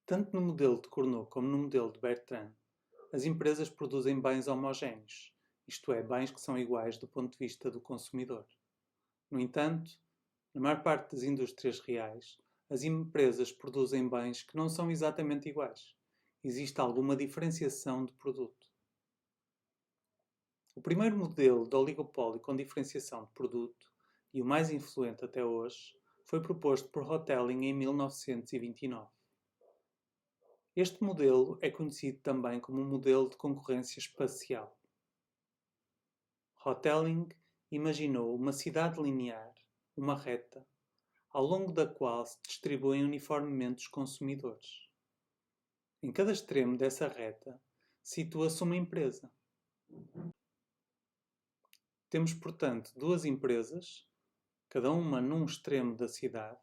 Tanto no modelo de Cournot como no modelo de Bertrand, as empresas produzem bens homogéneos, isto é, bens que são iguais do ponto de vista do consumidor. No entanto, na maior parte das indústrias reais, as empresas produzem bens que não são exatamente iguais. Existe alguma diferenciação de produto. O primeiro modelo de oligopólio com diferenciação de produto, e o mais influente até hoje, foi proposto por Hotelling em 1929. Este modelo é conhecido também como o modelo de concorrência espacial. Hotelling imaginou uma cidade linear, uma reta, ao longo da qual se distribuem uniformemente os consumidores. Em cada extremo dessa reta situa-se uma empresa. Temos, portanto, duas empresas, cada uma num extremo da cidade,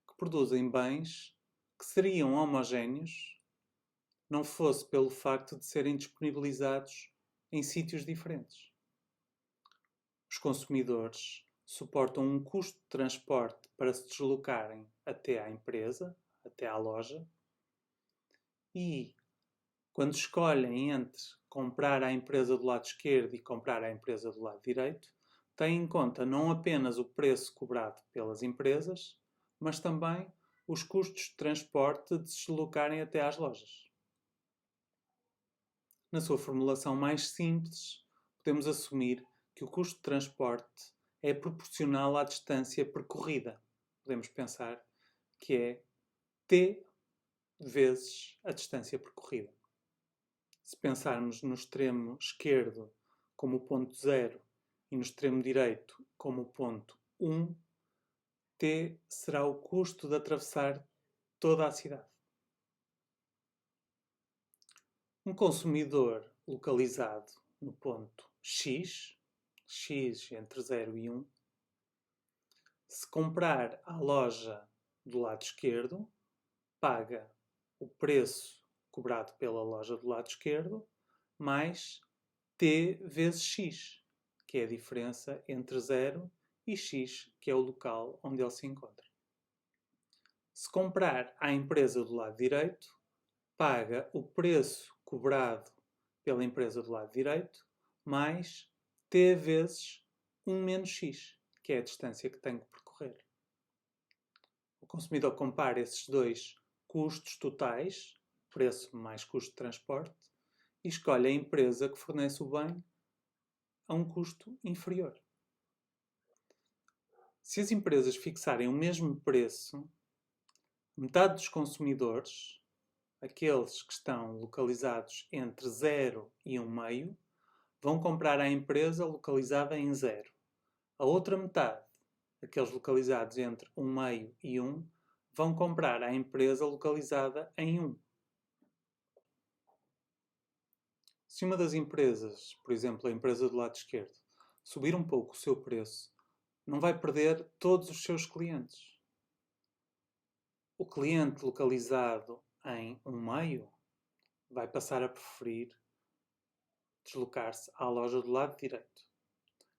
que produzem bens que seriam homogéneos não fosse pelo facto de serem disponibilizados em sítios diferentes. Os consumidores suportam um custo de transporte para se deslocarem até à empresa, até à loja, e quando escolhem entre comprar à empresa do lado esquerdo e comprar à empresa do lado direito, têm em conta não apenas o preço cobrado pelas empresas, mas também os custos de transporte de se deslocarem até às lojas. Na sua formulação mais simples, podemos assumir que o custo de transporte é proporcional à distância percorrida. Podemos pensar que é T vezes a distância percorrida. Se pensarmos no extremo esquerdo como o ponto 0 e no extremo direito como o ponto 1, T será o custo de atravessar toda a cidade. Um consumidor localizado no ponto X entre 0 e 1, se comprar à loja do lado esquerdo, paga o preço cobrado pela loja do lado esquerdo mais T vezes X, que é a diferença entre 0 e X, que é o local onde ele se encontra. Se comprar à empresa do lado direito, paga o preço cobrado pela empresa do lado direito mais T vezes 1 menos X, que é a distância que tem que percorrer. O consumidor compara esses dois custos totais, preço mais custo de transporte, e escolhe a empresa que fornece o bem a um custo inferior. Se as empresas fixarem o mesmo preço, metade dos consumidores, aqueles que estão localizados entre 0 e 1,5, vão comprar à empresa localizada em 0. A outra metade, aqueles localizados entre 1,5 e 1, vão comprar à empresa localizada em 1. Se uma das empresas, por exemplo a empresa do lado esquerdo, subir um pouco o seu preço, não vai perder todos os seus clientes. O cliente localizado em 1,5 vai passar a preferir deslocar-se à loja do lado direito.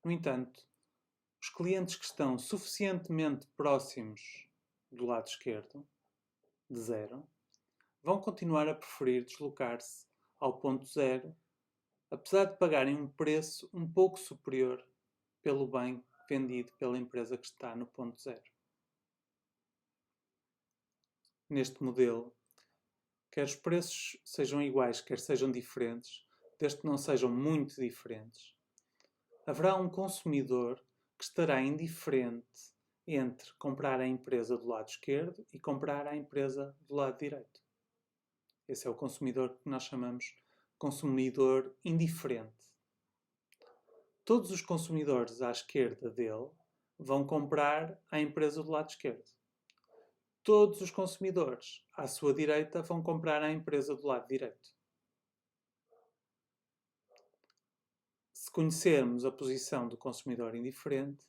No entanto, os clientes que estão suficientemente próximos do lado esquerdo, de 0, vão continuar a preferir deslocar-se ao ponto 0, apesar de pagarem um preço um pouco superior pelo bem vendido pela empresa que está no ponto 0. Neste modelo, quer os preços sejam iguais, quer sejam diferentes, desde que não sejam muito diferentes, haverá um consumidor que estará indiferente entre comprar a empresa do lado esquerdo e comprar a empresa do lado direito. Esse é o consumidor que nós chamamos consumidor indiferente. Todos os consumidores à esquerda dele vão comprar à empresa do lado esquerdo. Todos os consumidores à sua direita vão comprar à empresa do lado direito. Se conhecermos a posição do consumidor indiferente,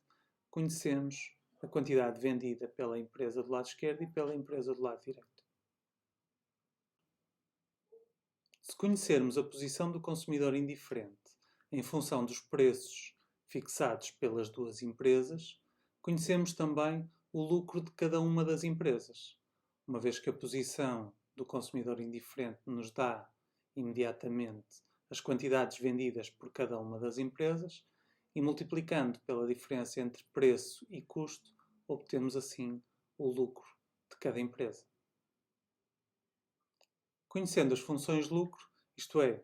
conhecemos a quantidade vendida pela empresa do lado esquerdo e pela empresa do lado direito. Se conhecermos a posição do consumidor indiferente em função dos preços fixados pelas duas empresas, conhecemos também o lucro de cada uma das empresas. uma vez que a posição do consumidor indiferente nos dá imediatamente as quantidades vendidas por cada uma das empresas, e multiplicando pela diferença entre preço e custo, obtemos assim o lucro de cada empresa. Conhecendo as funções de lucro, isto é,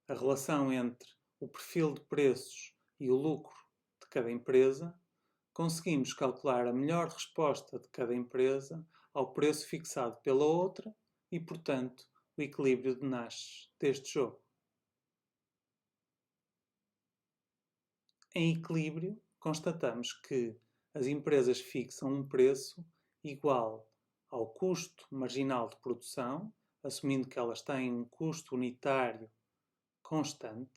a relação entre o perfil de preços e o lucro de cada empresa, conseguimos calcular a melhor resposta de cada empresa ao preço fixado pela outra e, portanto, o equilíbrio nasce deste jogo. Em equilíbrio, constatamos que as empresas fixam um preço igual ao custo marginal de produção, assumindo que elas têm um custo unitário constante,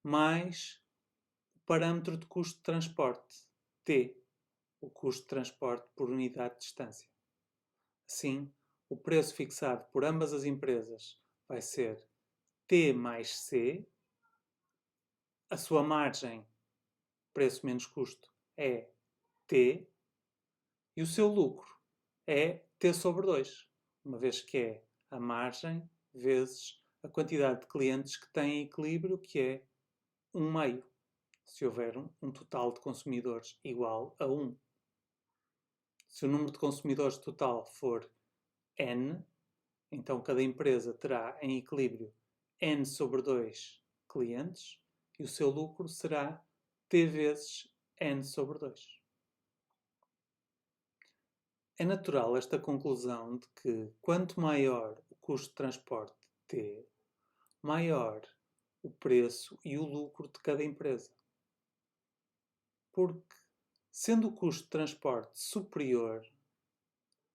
mais o parâmetro de custo de transporte, T, o custo de transporte por unidade de distância. Assim, o preço fixado por ambas as empresas vai ser T mais C, a sua margem, preço menos custo, é T, e o seu lucro é T sobre 2, uma vez que é a margem vezes a quantidade de clientes que têm em equilíbrio, que é 1 meio, se houver um total de consumidores igual a 1. Se o número de consumidores total for N, então cada empresa terá em equilíbrio N sobre 2 clientes e o seu lucro será T vezes N sobre 2. É natural esta conclusão de que quanto maior o custo de transporte T, maior o preço e o lucro de cada empresa. Porque, sendo o custo de transporte superior,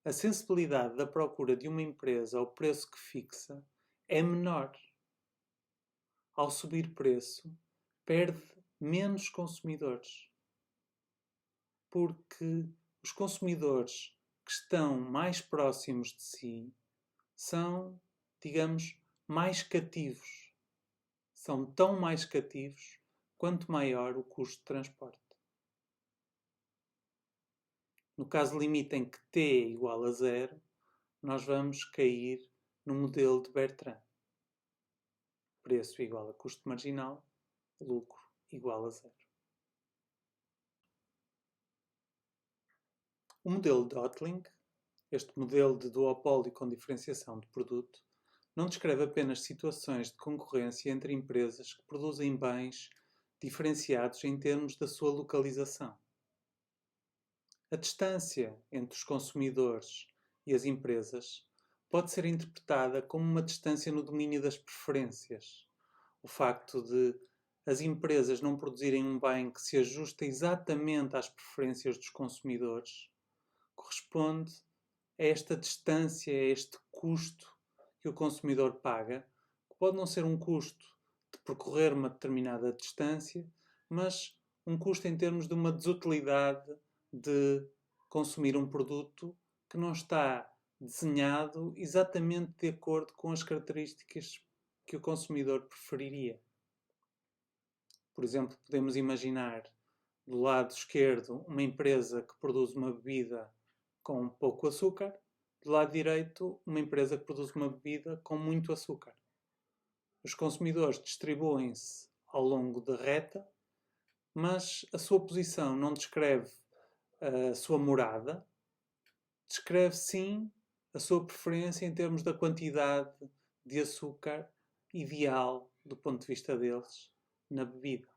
a sensibilidade da procura de uma empresa ao preço que fixa é menor. Ao subir preço, perde menos consumidores. Porque os consumidores que estão mais próximos de si são, digamos, mais cativos. São tão mais cativos quanto maior o custo de transporte. No caso limite em que t é igual a 0, nós vamos cair no modelo de Bertrand. Preço igual a custo marginal, lucro igual a 0. O modelo de Hotelling, este modelo de duopólio com diferenciação de produto, não descreve apenas situações de concorrência entre empresas que produzem bens diferenciados em termos da sua localização. A distância entre os consumidores e as empresas pode ser interpretada como uma distância no domínio das preferências. O facto de as empresas não produzirem um bem que se ajusta exatamente às preferências dos consumidores corresponde a esta distância, a este custo que o consumidor paga, que pode não ser um custo de percorrer uma determinada distância, mas um custo em termos de uma desutilidade de consumir um produto que não está desenhado exatamente de acordo com as características que o consumidor preferiria. Por exemplo, podemos imaginar do lado esquerdo uma empresa que produz uma bebida com pouco açúcar, do lado direito uma empresa que produz uma bebida com muito açúcar. Os consumidores distribuem-se ao longo da reta, mas a sua posição não descreve a sua morada, descreve sim a sua preferência em termos da quantidade de açúcar ideal do ponto de vista deles na bebida.